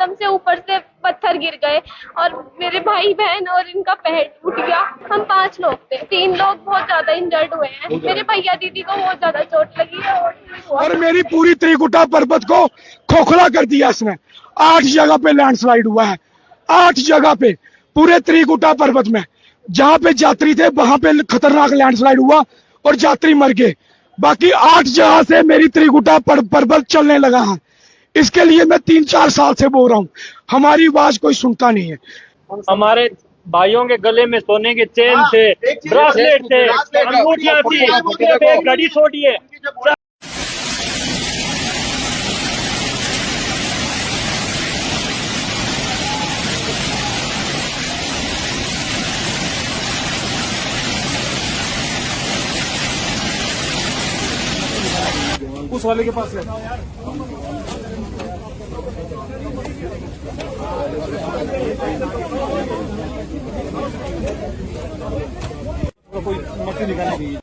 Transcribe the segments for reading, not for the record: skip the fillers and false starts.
एकदम से ऊपर से पत्थर गिर गए और मेरे भाई बहन और इनका पैर टूट गया। हम 5 लोग थे, 3 लोग बहुत ज्यादा इंजर्ड हुए हैं। मेरे भैया दीदी को बहुत ज्यादा चोट लगी है और मेरी पूरी त्रिकुटा पर्वत को खोखला कर दिया इसने। 8 जगह पे लैंडस्लाइड हुआ है, 8 जगह पे पूरे त्रिकुटा पर्वत में। जहां पे यात्री थे वहां पे खतरनाक लैंडस्लाइड हुआ और यात्री मर गए। बाकी 8 जगह से मेरी त्रिकुटा पर्वत चलने लगा है। इसके लिए मैं 3-4 साल से बोल रहा हूँ, हमारी आवाज कोई सुनता नहीं है। हमारे भाइयों के गले में सोने के चेन थे, ब्रासलेट थे, अंगूठियां थी, एक घड़ी छोड़िए। उस वाले के पास है। कोई मक्खी निकालेगी।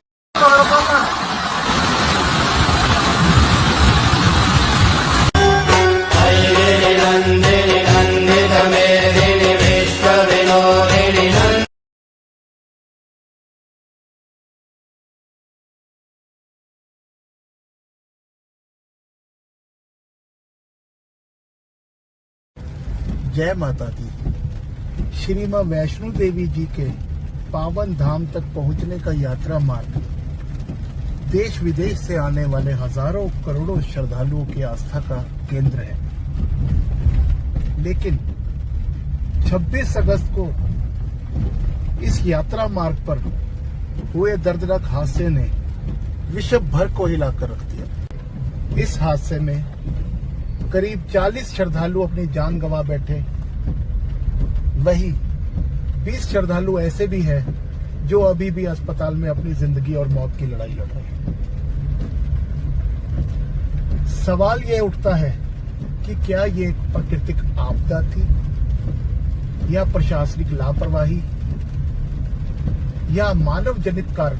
जय माता दी। श्री मां वैष्णो देवी जी के पावन धाम तक पहुंचने का यात्रा मार्ग देश विदेश से आने वाले हजारों करोड़ों श्रद्धालुओं की आस्था का केंद्र है। लेकिन 26 अगस्त को इस यात्रा मार्ग पर हुए दर्दनाक हादसे ने विश्व भर को हिलाकर रख दिया। इस हादसे में करीब 40 श्रद्धालु अपनी जान गंवा बैठे। वही 20 श्रद्धालु ऐसे भी हैं जो अभी भी अस्पताल में अपनी जिंदगी और मौत की लड़ाई लड़ रहे हैं। सवाल यह उठता है कि क्या ये एक प्राकृतिक आपदा थी या प्रशासनिक लापरवाही या मानव जनित कारण।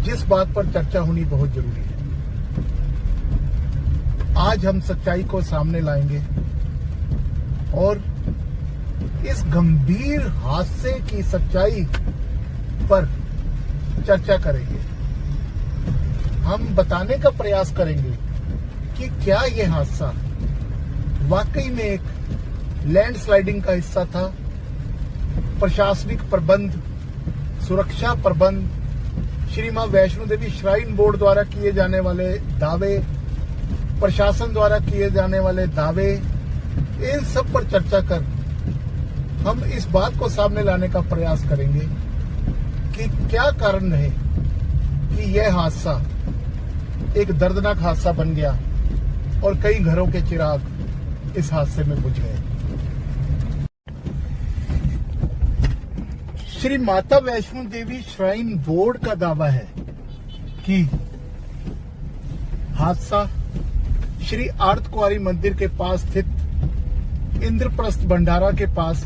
जिस बात पर चर्चा होनी बहुत जरूरी है। आज हम सच्चाई को सामने लाएंगे और इस गंभीर हादसे की सच्चाई पर चर्चा करेंगे। हम बताने का प्रयास करेंगे कि क्या यह हादसा वाकई में एक लैंडस्लाइडिंग का हिस्सा था, प्रशासनिक प्रबंध, सुरक्षा प्रबंध, श्री मां वैष्णो देवी श्राइन बोर्ड द्वारा किए जाने वाले दावे, प्रशासन द्वारा किए जाने वाले दावे, इन सब पर चर्चा कर हम इस बात को सामने लाने का प्रयास करेंगे कि क्या कारण रहे कि यह हादसा एक दर्दनाक हादसा बन गया और कई घरों के चिराग इस हादसे में बुझ गए। श्री माता वैष्णो देवी श्राइन बोर्ड का दावा है कि हादसा श्री आर्तकुंवारी मंदिर के पास स्थित इंद्रप्रस्थ भंडारा के पास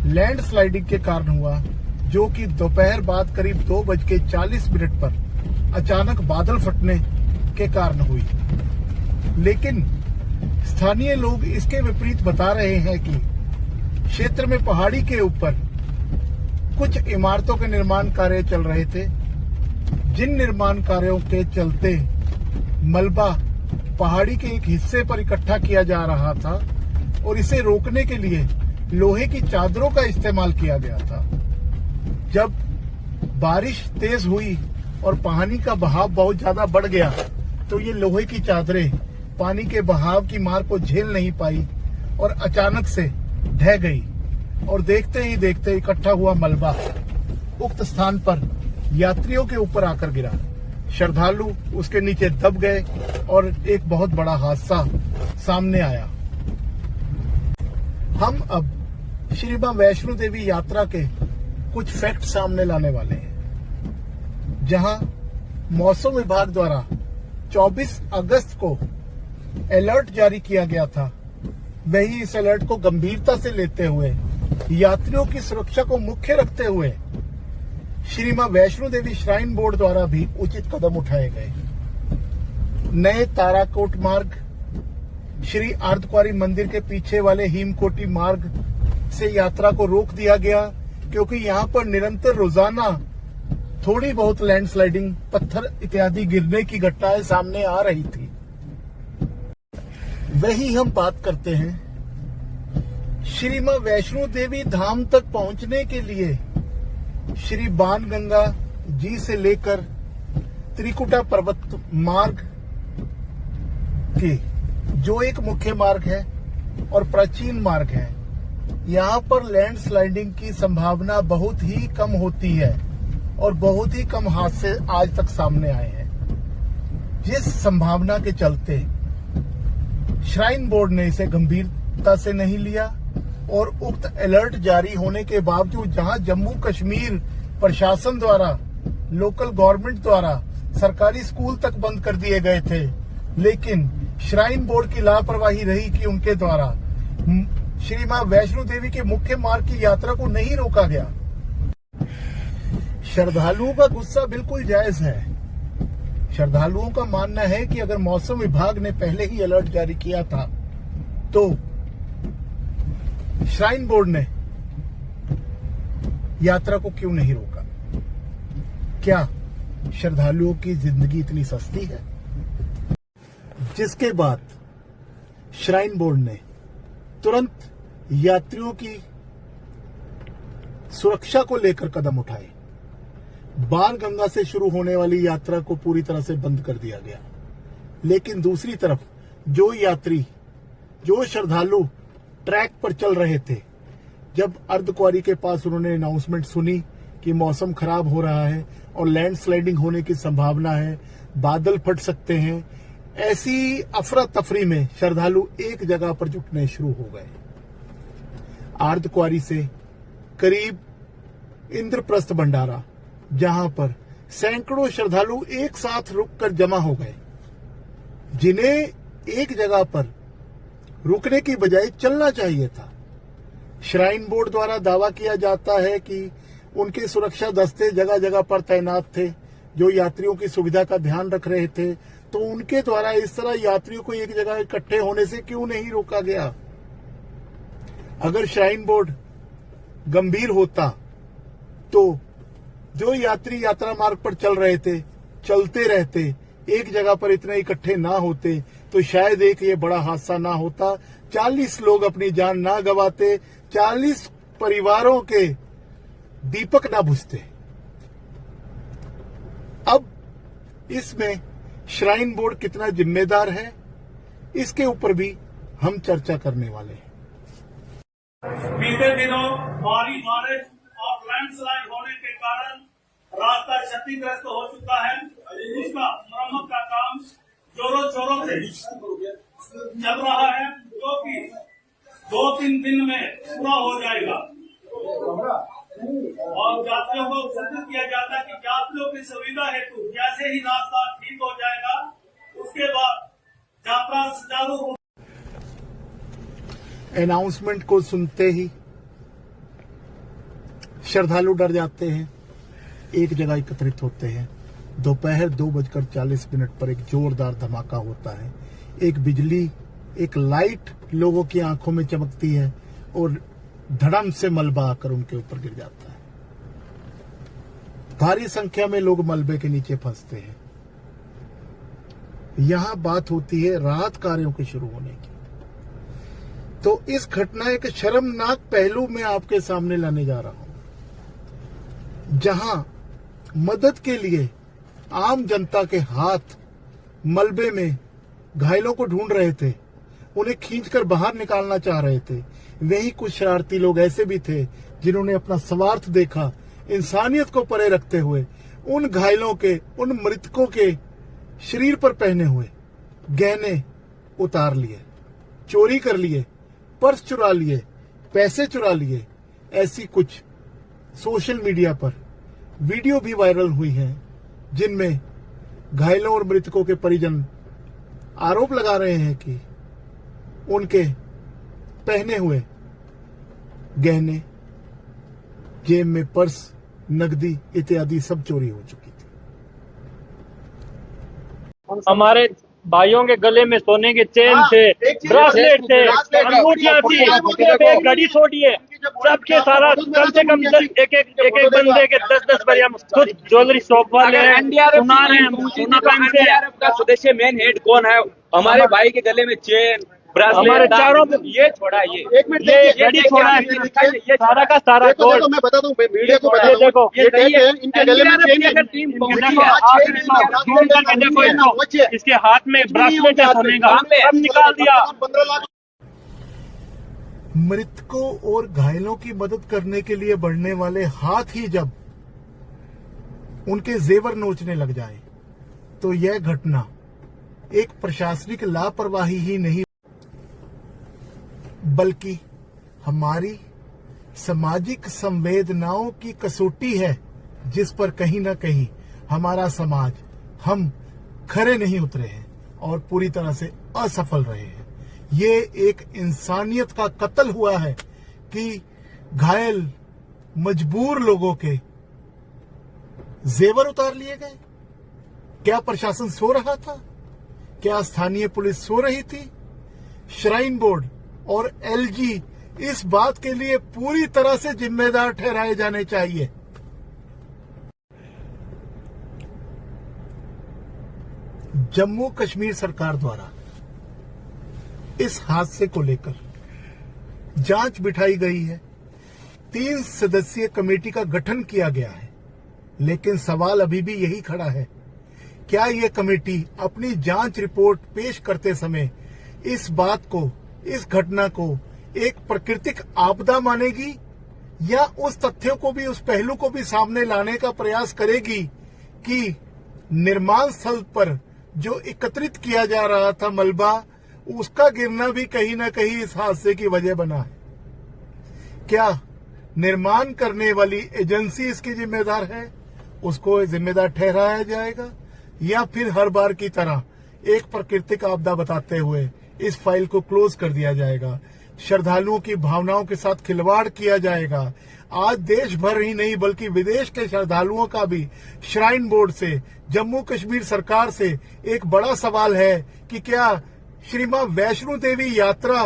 लैंडस्लाइडिंग के कारण हुआ, जो कि दोपहर बाद करीब 2:40 पर अचानक बादल फटने के कारण हुई। लेकिन स्थानीय लोग इसके विपरीत बता रहे हैं कि क्षेत्र में पहाड़ी के ऊपर कुछ इमारतों के निर्माण कार्य चल रहे थे, जिन निर्माण कार्यों के चलते मलबा पहाड़ी के एक हिस्से पर इकट्ठा किया जा रहा था और इसे रोकने के लिए लोहे की चादरों का इस्तेमाल किया गया था। जब बारिश तेज हुई और पानी का बहाव बहुत ज्यादा बढ़ गया तो ये लोहे की चादरें पानी के बहाव की मार को झेल नहीं पाई और अचानक से ढह गई और देखते ही देखते इकट्ठा हुआ मलबा उक्त स्थान पर यात्रियों के ऊपर आकर गिरा। श्रद्धालु उसके नीचे दब गए और एक बहुत बड़ा हादसा सामने आया। हम अब श्री मां वैष्णो देवी यात्रा के कुछ फैक्ट सामने लाने वाले हैं, जहां मौसम विभाग द्वारा 24 अगस्त को अलर्ट जारी किया गया था। वही इस अलर्ट को गंभीरता से लेते हुए यात्रियों की सुरक्षा को मुख्य रखते हुए श्री मां वैष्णो देवी श्राइन बोर्ड द्वारा भी उचित कदम उठाए गए। नए ताराकोट मार्ग, श्री अर्धकुंवारी मंदिर के पीछे वाले हेमकोटी मार्ग से यात्रा को रोक दिया गया, क्योंकि यहाँ पर निरंतर रोजाना थोड़ी बहुत लैंडस्लाइडिंग, पत्थर इत्यादि गिरने की घटनाएं सामने आ रही थी। वही हम बात करते हैं श्री मां वैष्णो देवी धाम तक पहुंचने के लिए श्री बाणगंगा जी से लेकर त्रिकुटा पर्वत मार्ग के, जो एक मुख्य मार्ग है और प्राचीन मार्ग है, यहाँ पर लैंडस्लाइडिंग की संभावना बहुत ही कम होती है और बहुत ही कम हादसे आज तक सामने आए हैं। जिस संभावना के चलते श्राइन बोर्ड ने इसे गंभीरता से नहीं लिया और उक्त अलर्ट जारी होने के बावजूद जहां जम्मू कश्मीर प्रशासन द्वारा, लोकल गवर्नमेंट द्वारा सरकारी स्कूल तक बंद कर दिए गए थे, लेकिन श्राइन बोर्ड की लापरवाही रही कि उनके द्वारा श्री मां वैष्णो देवी के मुख्य मार्ग की यात्रा को नहीं रोका गया। श्रद्धालुओं का गुस्सा बिल्कुल जायज है। श्रद्धालुओं का मानना है कि अगर मौसम विभाग ने पहले ही अलर्ट जारी किया था तो श्राइन बोर्ड ने यात्रा को क्यों नहीं रोका? क्या श्रद्धालुओं की जिंदगी इतनी सस्ती है? जिसके बाद श्राइन बोर्ड ने तुरंत यात्रियों की सुरक्षा को लेकर कदम उठाए। बाणगंगा से शुरू होने वाली यात्रा को पूरी तरह से बंद कर दिया गया, लेकिन दूसरी तरफ जो यात्री, जो श्रद्धालु ट्रैक पर चल रहे थे, जब अर्धकुंवारी के पास उन्होंने अनाउंसमेंट सुनी कि मौसम खराब हो रहा है और लैंडस्लाइडिंग होने की संभावना है, बादल फट सकते हैं, ऐसी अफरा तफरी में श्रद्धालु एक जगह पर जुटने शुरू हो गए। अर्धकुंवारी से करीब इंद्रप्रस्थ भंडारा, जहां पर सैकड़ों श्रद्धालु एक साथ रुककर जमा हो गए, जिन्हें एक जगह पर रुकने की बजाय चलना चाहिए था। श्राइन बोर्ड द्वारा दावा किया जाता है कि उनके सुरक्षा दस्ते जगह जगह पर तैनात थे, जो यात्रियों की सुविधा का ध्यान रख रहे थे, तो उनके द्वारा इस तरह यात्रियों को एक जगह इकट्ठे होने से क्यों नहीं रोका गया? अगर श्राइन बोर्ड गंभीर होता तो जो यात्री यात्रा मार्ग पर चल रहे थे, चलते रहते, एक जगह पर इतने इकट्ठे ना होते, तो शायद एक ये बड़ा हादसा ना होता, 40 लोग अपनी जान ना गंवाते, 40 परिवारों के दीपक ना बुझते। अब इसमें श्राइन बोर्ड कितना जिम्मेदार है, इसके ऊपर भी हम चर्चा करने वाले हैं। बीते दिनों भारी बारिश और लैंडस्लाइड होने के कारण रास्ता क्षतिग्रस्त हो चुका है। उसका मरम्मत का काम जोरों शोरों से चल रहा है, जो कि 2-3 दिन में पूरा हो जाएगा और यात्रियों को सूचित किया जाता है कि यात्रियों की सुविधा हेतु जैसे ही रास्ता ठीक हो जाएगा, उसके बाद यात्रा सुचारू हो। अनाउंसमेंट को सुनते ही श्रद्धालु डर जाते हैं, एक जगह एकत्रित होते हैं। दोपहर 2:40 पर एक जोरदार धमाका होता है। एक बिजली, एक लाइट लोगों की आंखों में चमकती है और धड़म से मलबा आकर उनके ऊपर गिर जाता है। भारी संख्या में लोग मलबे के नीचे फंसते हैं। यहां बात होती है राहत कार्यों के शुरू होने की। तो इस घटना एक शर्मनाक पहलू में आपके सामने लाने जा रहा हूं, जहां मदद के लिए आम जनता के हाथ मलबे में घायलों को ढूंढ रहे थे, उन्हें खींचकर बाहर निकालना चाह रहे थे। वहीं कुछ शरारती लोग ऐसे भी थे जिन्होंने अपना स्वार्थ देखा, इंसानियत को परे रखते हुए उन घायलों के, उन मृतकों के शरीर पर पहने हुए गहने उतार लिए, चोरी कर लिए, पर्स चुरा लिए, पैसे चुरा लिए। ऐसी कुछ सोशल मीडिया पर वीडियो भी वायरल हुई हैं, जिनमें घायलों और मृतकों के परिजन आरोप लगा रहे हैं कि उनके पहने हुए गहने, जेब में पर्स, नकदी इत्यादि सब चोरी हो चुकी थी। हमारे भाइयों के गले में सोने के चेन थे, ब्रासलेट थे, अंगूठियां थी, एक घड़ी छोड़िए, सबके सारा कम से कम एक बंदे के 10 भरिया खुद ज्वेलरी शॉप वाले हैं, सुना रहे हैं, सोना पहनते हैं। का सदस्य मेन हेड कौन है? हमारे भाई के गले में चेन, हमारे चारों ये छोड़ा, ये घड़ी छोड़ा है, ये सारा का सारा गोल्ड। मैं बता दूं मीडिया को बता ये दूं, देखो, ये देखिए इनके गले में चेन है। देखो, इसके हाथ में ब्रासलेट है सोने का, सब निकाल दिया। 15 लाख। मृतकों और घायलों की मदद करने के लिए बढ़ने वाले हाथ ही जब उनके जेवर नोचने लग जाए तो यह घटना एक प्रशासनिक लापरवाही ही नहीं बल्कि हमारी सामाजिक संवेदनाओं की कसौटी है, जिस पर कहीं ना कहीं हमारा समाज, हम खरे नहीं उतरे हैं और पूरी तरह से असफल रहे हैं। ये एक इंसानियत का कत्ल हुआ है कि घायल मजबूर लोगों के जेवर उतार लिए गए। क्या प्रशासन सो रहा था? क्या स्थानीय पुलिस सो रही थी? श्राइन बोर्ड और एलजी इस बात के लिए पूरी तरह से जिम्मेदार ठहराए जाने चाहिए। जम्मू कश्मीर सरकार द्वारा इस हादसे को लेकर जांच बिठाई गई है। 3 सदस्यीय कमेटी का गठन किया गया है, लेकिन सवाल अभी भी यही खड़ा है, क्या यह कमेटी अपनी जांच रिपोर्ट पेश करते समय इस बात को, इस घटना को एक प्राकृतिक आपदा मानेगी या उस तथ्यों को भी, उस पहलू को भी सामने लाने का प्रयास करेगी कि निर्माण स्थल पर जो एकत्रित किया जा रहा था मलबा, उसका गिरना भी कहीं ना कहीं इस हादसे की वजह बना है? क्या निर्माण करने वाली एजेंसी इसकी जिम्मेदार है, उसको जिम्मेदार ठहराया जाएगा, या फिर हर बार की तरह एक प्राकृतिक आपदा बताते हुए इस फाइल को क्लोज कर दिया जाएगा? श्रद्धालुओं की भावनाओं के साथ खिलवाड़ किया जाएगा। आज देश भर ही नहीं बल्कि विदेश के श्रद्धालुओं का भी श्राइन बोर्ड से, जम्मू कश्मीर सरकार से एक बड़ा सवाल है कि क्या श्री मां वैष्णो देवी यात्रा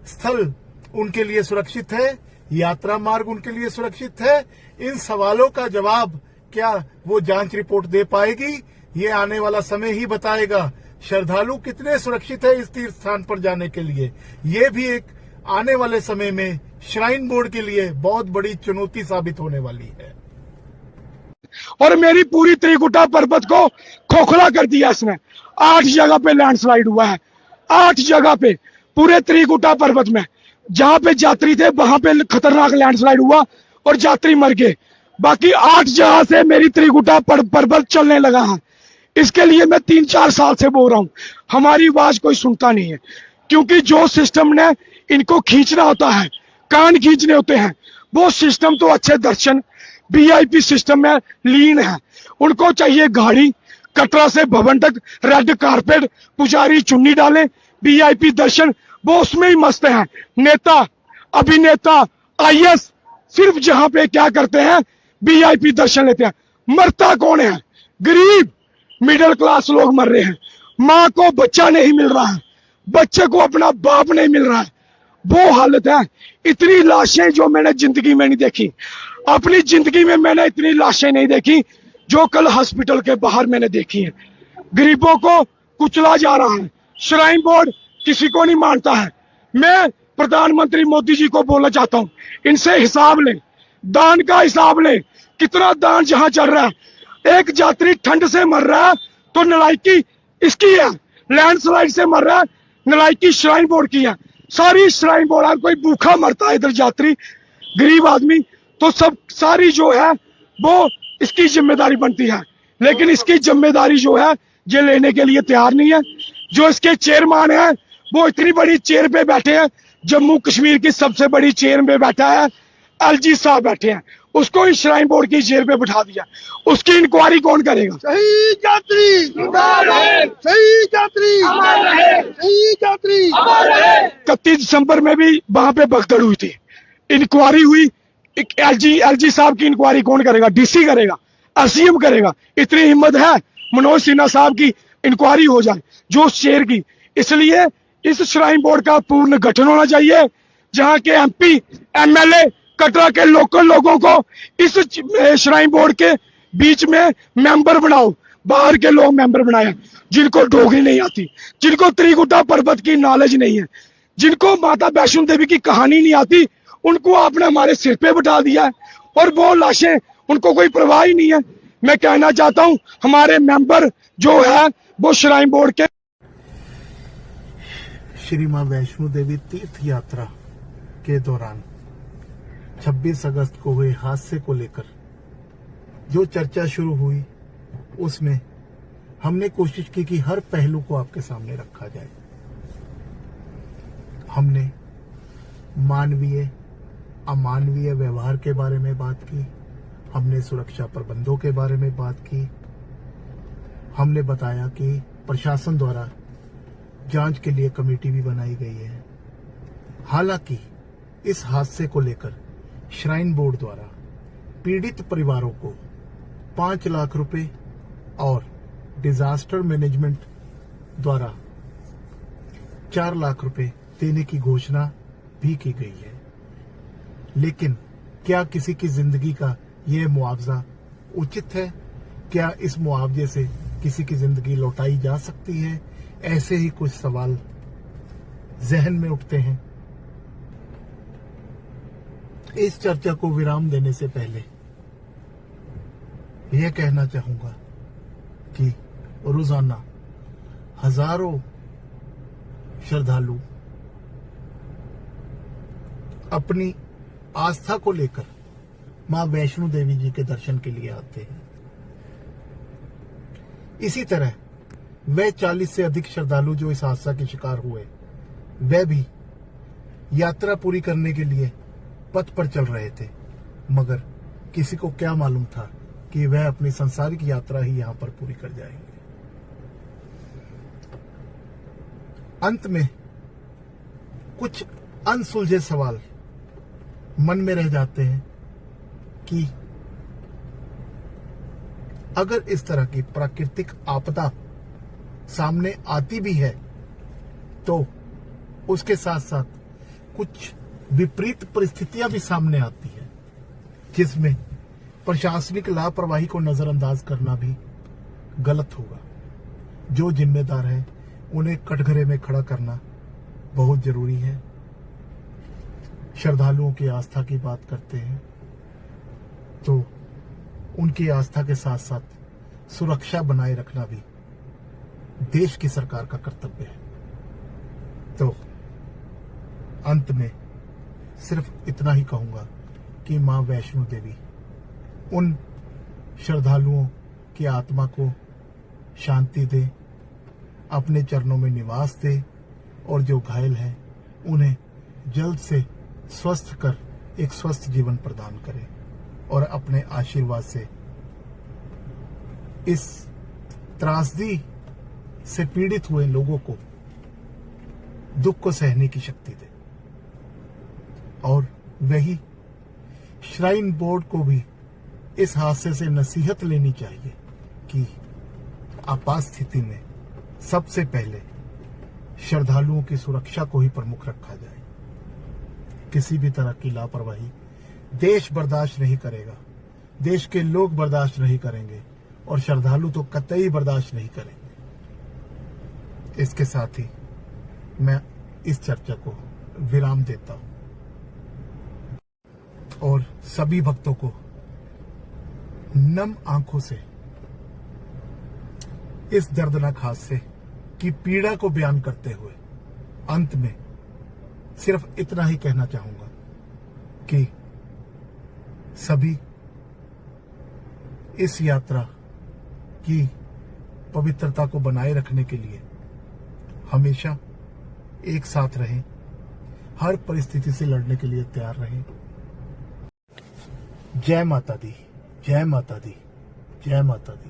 स्थल उनके लिए सुरक्षित है, यात्रा मार्ग उनके लिए सुरक्षित है? इन सवालों का जवाब क्या वो जांच रिपोर्ट दे पाएगी? ये आने वाला समय ही बताएगा। श्रद्धालु कितने सुरक्षित है इस तीर्थ स्थान पर जाने के लिए, ये भी एक आने वाले समय में श्राइन बोर्ड के लिए बहुत बड़ी चुनौती साबित होने वाली है। और मेरी पूरी त्रिकुटा पर्वत को खोखला कर दिया इसने। 8 जगह पे लैंडस्लाइड हुआ है, 8 जगह पे पूरे त्रिकुटा पर्वत में। जहां पे यात्री थे वहां पे खतरनाक लैंडस्लाइड हुआ और यात्री मर गए। बाकी 8 जगह से मेरी त्रिकुटा पर्वत चलने लगा है। इसके लिए मैं 3-4 साल से बोल रहा हूं, हमारी आवाज कोई सुनता नहीं है, क्योंकि जो सिस्टम ने इनको खींचना होता है, कान खींचने होते हैं, वो सिस्टम तो अच्छे दर्शन वीआईपी सिस्टम में लीन है। उनको चाहिए गाड़ी, कटरा से भवन तक रेड कारपेट, पुजारी चुन्नी डाले, वीआईपी दर्शन, वो उसमें ही मस्त हैं। नेता, अभिनेता, आईएएस सिर्फ जहां पे क्या करते हैं, वीआईपी दर्शन लेते हैं। मरता कौन है? गरीब मिडिल क्लास लोग मर रहे हैं। माँ को बच्चा नहीं मिल रहा है, बच्चे को अपना बाप नहीं मिल रहा है, वो हालत है। इतनी लाशें जो मैंने जिंदगी में नहीं देखी, अपनी जिंदगी में मैंने इतनी लाशें नहीं देखी जो कल हॉस्पिटल के बाहर मैंने देखी है। गरीबों को कुचला जा रहा है, श्राइन बोर्ड किसी को नहीं मानता है। मैं प्रधानमंत्री मोदी जी को बोलना चाहता हूं, इनसे हिसाब लें, दान का हिसाब लें। कितना दान जहां चल रहा है, एक यात्री ठंड से मर रहा है तो नलायकी इसकी है, लैंडस्लाइड से मर रहा है नलायकी श्राइन बोर्ड की है। सारी श्राइन बोर्ड, अगर कोई भूखा मरता है इधर यात्री, गरीब आदमी, तो सब सारी जो है वो इसकी जिम्मेदारी बनती है। लेकिन इसकी जिम्मेदारी जो है ये लेने के लिए तैयार नहीं है। जो इसके चेयरमैन है वो इतनी बड़ी चेयर पे बैठे हैं, जम्मू कश्मीर की सबसे बड़ी चेयर पे बैठा है एलजी साहब बैठे हैं, उसको ही श्राइन बोर्ड की चेयर पे बिठा दिया। उसकी इंक्वायरी कौन करेगा? सही यात्री, सही यात्री, सही यात्री। 31 दिसंबर में भी वहां पे भगदड़ हुई थी, इंक्वायरी हुई। एलजी साहब की इंक्वायरी कौन करेगा? डीसी करेगा, एसडीएम करेगा? इतनी हिम्मत है मनोज सिन्हा साहब की इंक्वायरी हो जाए जो शेर की। इसलिए इस श्राइन बोर्ड का पूर्ण गठन होना चाहिए, जहां के एमपी एमएलए कटरा के लोकल लोगों को इस श्राइन बोर्ड के बीच में मेंबर बनाओ। बाहर के लोग मेंबर बनाए जिनको डोगरी नहीं आती, जिनको त्रिकुटा पर्वत की नॉलेज नहीं है, जिनको माता वैष्णो देवी की कहानी नहीं आती, उनको आपने हमारे सिर पे बिठा दिया है और वो लाशें, उनको कोई परवाह ही नहीं है। मैं कहना चाहता हूं हमारे मेंबर जो है वो श्राइन बोर्ड के श्री मां वैष्णो देवी तीर्थ यात्रा के दौरान 26 अगस्त को हुए हादसे को लेकर जो चर्चा शुरू हुई, उसमें हमने कोशिश की कि हर पहलू को आपके सामने रखा जाए। हमने मानवीय अमानवीय व्यवहार के बारे में बात की, हमने सुरक्षा प्रबंधों के बारे में बात की, हमने बताया कि प्रशासन द्वारा जांच के लिए कमेटी भी बनाई गई है। हालांकि इस हादसे को लेकर श्राइन बोर्ड द्वारा पीड़ित परिवारों को 5 लाख रुपए और डिजास्टर मैनेजमेंट द्वारा 4 लाख रुपए देने की घोषणा भी की गई है। लेकिन क्या किसी की जिंदगी का यह मुआवजा उचित है? क्या इस मुआवजे से किसी की जिंदगी लौटाई जा सकती है? ऐसे ही कुछ सवाल जहन में उठते हैं। इस चर्चा को विराम देने से पहले यह कहना चाहूंगा कि रोजाना हजारों श्रद्धालु अपनी आस्था को लेकर मां वैष्णो देवी जी के दर्शन के लिए आते हैं। इसी तरह वह 40 से अधिक श्रद्धालु जो इस हादसा के शिकार हुए, वह भी यात्रा पूरी करने के लिए पथ पर चल रहे थे, मगर किसी को क्या मालूम था कि वह अपनी सांसारिक यात्रा ही यहां पर पूरी कर जाएंगे। अंत में कुछ अनसुलझे सवाल मन में रह जाते हैं कि अगर इस तरह की प्राकृतिक आपदा सामने आती भी है तो उसके साथ साथ कुछ विपरीत परिस्थितियां भी सामने आती है, जिसमें प्रशासनिक लापरवाही को नजरअंदाज करना भी गलत होगा। जो जिम्मेदार है उन्हें कटघरे में खड़ा करना बहुत जरूरी है। श्रद्धालुओं की आस्था की बात करते हैं तो उनकी आस्था के साथ साथ सुरक्षा बनाए रखना भी देश की सरकार का कर्तव्य है। तो अंत में सिर्फ इतना ही कहूंगा कि मां वैष्णो देवी उन श्रद्धालुओं की आत्मा को शांति दे, अपने चरणों में निवास दे और जो घायल हैं उन्हें जल्द से स्वस्थ कर एक स्वस्थ जीवन प्रदान करे और अपने आशीर्वाद से इस त्रासदी से पीड़ित हुए लोगों को दुख को सहने की शक्ति दे। और वही श्राइन बोर्ड को भी इस हादसे से नसीहत लेनी चाहिए कि आपात स्थिति में सबसे पहले श्रद्धालुओं की सुरक्षा को ही प्रमुख रखा जाए। किसी भी तरह की लापरवाही देश बर्दाश्त नहीं करेगा, देश के लोग बर्दाश्त नहीं करेंगे और श्रद्धालु तो कतई बर्दाश्त नहीं करेंगे। इसके साथ ही मैं इस चर्चा को विराम देता हूं और सभी भक्तों को नम आंखों से इस दर्दनाक हादसे की पीड़ा को बयान करते हुए अंत में सिर्फ इतना ही कहना चाहूंगा कि सभी इस यात्रा की पवित्रता को बनाए रखने के लिए हमेशा एक साथ रहें, हर परिस्थिति से लड़ने के लिए तैयार रहें। जय माता दी, जय माता दी, जय माता दी।